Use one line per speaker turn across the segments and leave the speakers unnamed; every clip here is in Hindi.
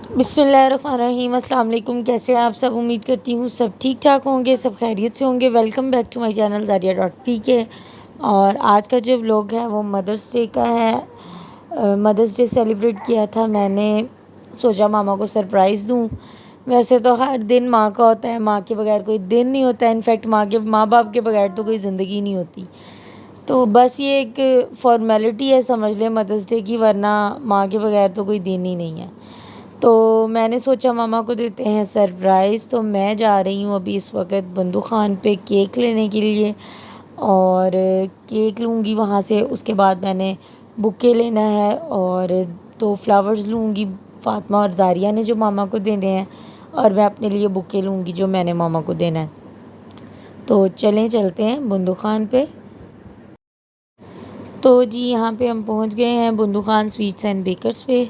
बिस्मिल्लाहिर्रहमानिर्रहीम। अस्सलाम वालेकुम। कैसे हैं आप सब? उम्मीद करती हूँ सब ठीक ठाक होंगे, सब खैरियत से होंगे। Welcome back to my channel ज़ारिया.pk। और आज का जो व्लॉग है वो मदर्स डे का है। मदर्स डे सेलिब्रेट किया था मैंने, सोचा मामा को सरप्राइज़ दूँ। वैसे तो हर दिन माँ का होता है, माँ के बगैर कोई दिन नहीं होता। इनफैक्ट माँ बाप के बगैर तो कोई ज़िंदगी नहीं होती। तो बस ये एक फॉर्मेलिटी है समझ लें मदर्स डे की, वरना माँ के बगैर तो कोई दिन ही नहीं है। तो मैंने सोचा मामा को देते हैं सरप्राइज़। तो मैं जा रही हूँ अभी इस वक्त बंदू खान पे केक लेने के लिए, और केक लूँगी वहाँ से। उसके बाद मैंने बुके लेना है और 2 फ्लावर्स लूँगी, फ़ातिमा और ज़ारिया ने जो मामा को देने हैं, और मैं अपने लिए बुके लूँगी जो मैंने मामा को देना है। तो चलते हैं बंदू खान पे। तो जी यहाँ पे हम पहुँच गए हैं बंदू खान स्वीट्स एंड बेकर्स पे,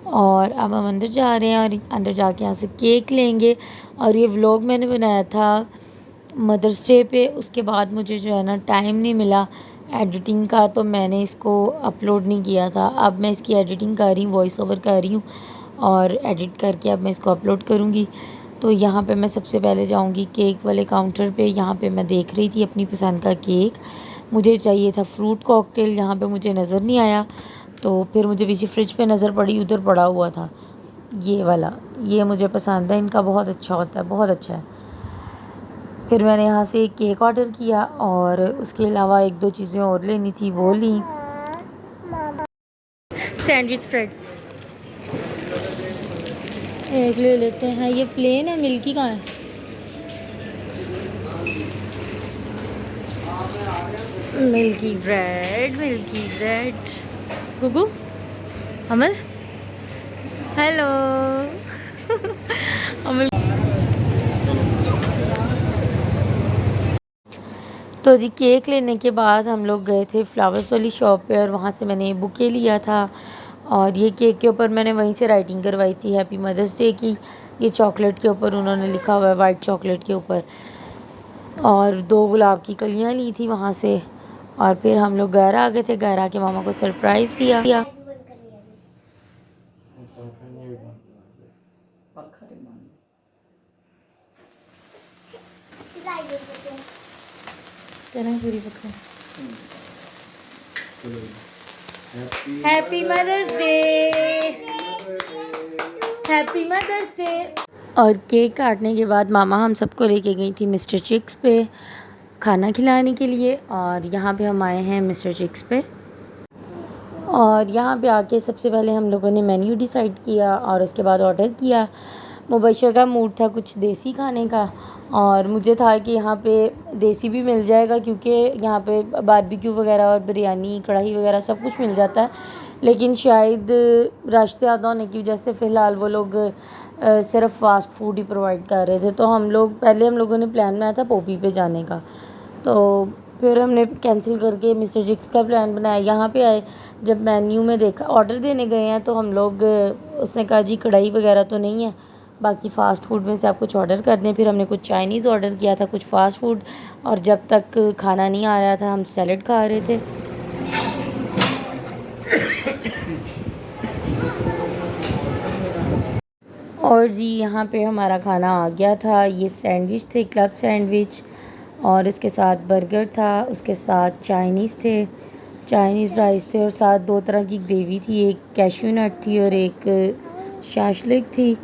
और अब हम अंदर जा रहे हैं और अंदर जाके यहाँ से केक लेंगे। और ये व्लॉग मैंने बनाया था मदर्स डे पे, उसके बाद मुझे जो है ना टाइम नहीं मिला एडिटिंग का, तो मैंने इसको अपलोड नहीं किया था। अब मैं इसकी एडिटिंग कर रही हूँ, वॉइस ओवर कर रही हूँ, और एडिट करके अब मैं इसको अपलोड करूँगी। तो यहाँ पे मैं सबसे पहले जाऊँगी केक वाले काउंटर पे। यहाँ पे मैं देख रही थी अपनी पसंद का केक, मुझे चाहिए था फ्रूट कॉकटेल, यहाँ पे मुझे नज़र नहीं आया। तो फिर मुझे पीछे फ्रिज पे नज़र पड़ी, उधर पड़ा हुआ था ये वाला, ये मुझे पसंद है, इनका बहुत अच्छा होता है, बहुत अच्छा है। फिर मैंने यहाँ से एक केक ऑर्डर किया, और उसके अलावा 1-2 चीज़ें और लेनी थी वो ली। सैंडविच ब्रेड एक ले लेते हैं। ये प्लेन है, मिल्की कहाँ है? Milky bread, milky bread. गुगू, अमल, हेलो। अमल। तो जी केक लेने के बाद हम लोग गए थे फ्लावर्स वाली शॉप पे, और वहाँ से मैंने बुके लिया था। और ये केक के ऊपर मैंने वहीं से राइटिंग करवाई थी हैप्पी मदर्स डे की। ये चॉकलेट के ऊपर उन्होंने लिखा हुआ है, वाइट चॉकलेट के ऊपर। और 2 गुलाब की कलियाँ ली थी वहाँ से। और फिर हम लोग घर आ गए थे, घर आके मामा को सरप्राइज़ दिया। Happy mother's day, happy mother's day. और केक काटने के बाद मामा हम सबको लेके गई थी मिस्टर चिक्स पे खाना खिलाने के लिए। और यहाँ पे हम आए हैं मिस्टर चिक्स पे, और यहाँ पे आके सबसे पहले हम लोगों ने मेन्यू डिसाइड किया, और उसके बाद ऑर्डर किया। मुबशर का मूड था कुछ देसी खाने का, और मुझे था कि यहाँ पे देसी भी मिल जाएगा, क्योंकि यहाँ पे बारबेक्यू वगैरह और बिरयानी कढ़ाई वगैरह सब कुछ मिल जाता है। लेकिन शायद रश ज़्यादा होने की वजह से फ़िलहाल वो लोग सिर्फ फास्ट फूड ही प्रोवाइड कर रहे थे। तो हम लोगों ने प्लान बनाया था पोपी पे जाने का, तो फिर हमने कैंसिल करके मिस्टर चिक्स का प्लान बनाया। यहाँ पे आए, जब मेन्यू में देखा, ऑर्डर देने गए हैं तो हम लोग, उसने कहा जी कढ़ाई वगैरह तो नहीं है, बाकी फ़ास्ट फूड में से आप कुछ ऑर्डर कर दें। फिर हमने कुछ चाइनीज़ ऑर्डर किया था, कुछ फ़ास्ट फूड, और जब तक खाना नहीं आ रहा था हम सैलड खा रहे थे। और जी यहाँ पे हमारा खाना आ गया था। ये सैंडविच थे, क्लब सैंडविच, और उसके साथ बर्गर था, उसके साथ चाइनीज़ थे, चाइनीज़ राइस थे, और साथ 2 तरह की ग्रेवी थी, एक कैश्यू नट थी और एक शाशलिक थी।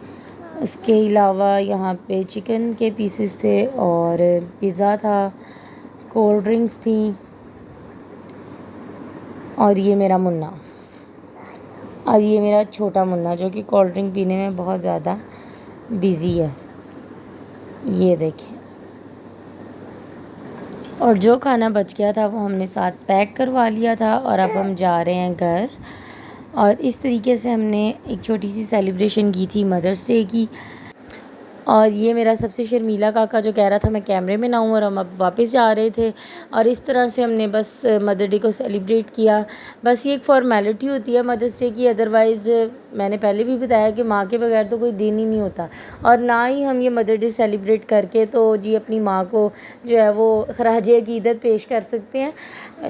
उसके अलावा यहाँ पे चिकन के पीसेस थे, और पिज़्ज़ा था, कोल्ड ड्रिंक्स थी। और ये मेरा मुन्ना, और ये मेरा छोटा मुन्ना जो कि कोल्ड ड्रिंक पीने में बहुत ज़्यादा बिज़ी है, ये देखें। और जो खाना बच गया था वो हमने साथ पैक करवा लिया था, और अब हम जा रहे हैं घर। और इस तरीके से हमने एक छोटी सी सेलिब्रेशन की थी मदर्स डे की। और ये मेरा सबसे शर्मीला काका जो कह रहा था मैं कैमरे में ना हूँ, और हम अब वापस जा रहे थे। और इस तरह से हमने बस मदर डे को सेलिब्रेट किया। बस ये एक फॉर्मेलिटी होती है मदर्स डे की, अदरवाइज़ मैंने पहले भी बताया कि माँ के बगैर तो कोई दिन ही नहीं होता। और ना ही हम ये मदर डे सेलिब्रेट करके तो जी अपनी माँ को जो है वो खराज अक़ीदत पेश कर सकते हैं,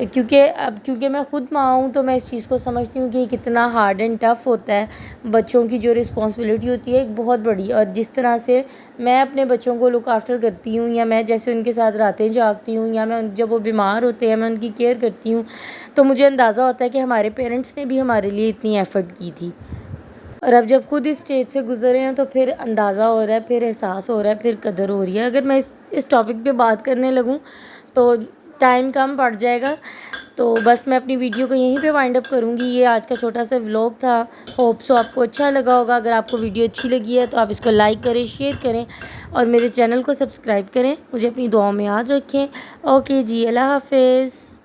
क्योंकि मैं ख़ुद माँ हूँ तो मैं इस चीज़ को समझती हूँ कि कितना हार्ड एंड टफ़ होता है। बच्चों की जो रिस्पॉन्सिबिलिटी होती है एक बहुत बड़ी, और जिस तरह से मैं अपने बच्चों को लुक आफ्टर करती हूँ, या मैं जैसे उनके साथ रातें जागती हूँ, या मैं जब वो बीमार होते हैं मैं उनकी केयर करती हूँ, तो मुझे अंदाज़ा होता है कि हमारे पेरेंट्स ने भी हमारे लिए इतनी एफ़र्ट की थी। और अब जब खुद इस स्टेज से गुज़रे हैं तो फिर अंदाज़ा हो रहा है, फिर एहसास हो रहा है, फिर कदर हो रही है। अगर मैं इस टॉपिक पे बात करने लगूँ तो टाइम कम पड़ जाएगा, तो बस मैं अपनी वीडियो को यहीं पे वाइंड अप करूँगी। ये आज का छोटा सा व्लॉग था। होप सो आपको अच्छा लगा होगा। अगर आपको वीडियो अच्छी लगी है तो आप इसको लाइक करें, शेयर करें और मेरे चैनल को सब्सक्राइब करें। मुझे अपनी दुआओं में याद रखें। ओके जी, अल्लाह हाफ़िज़।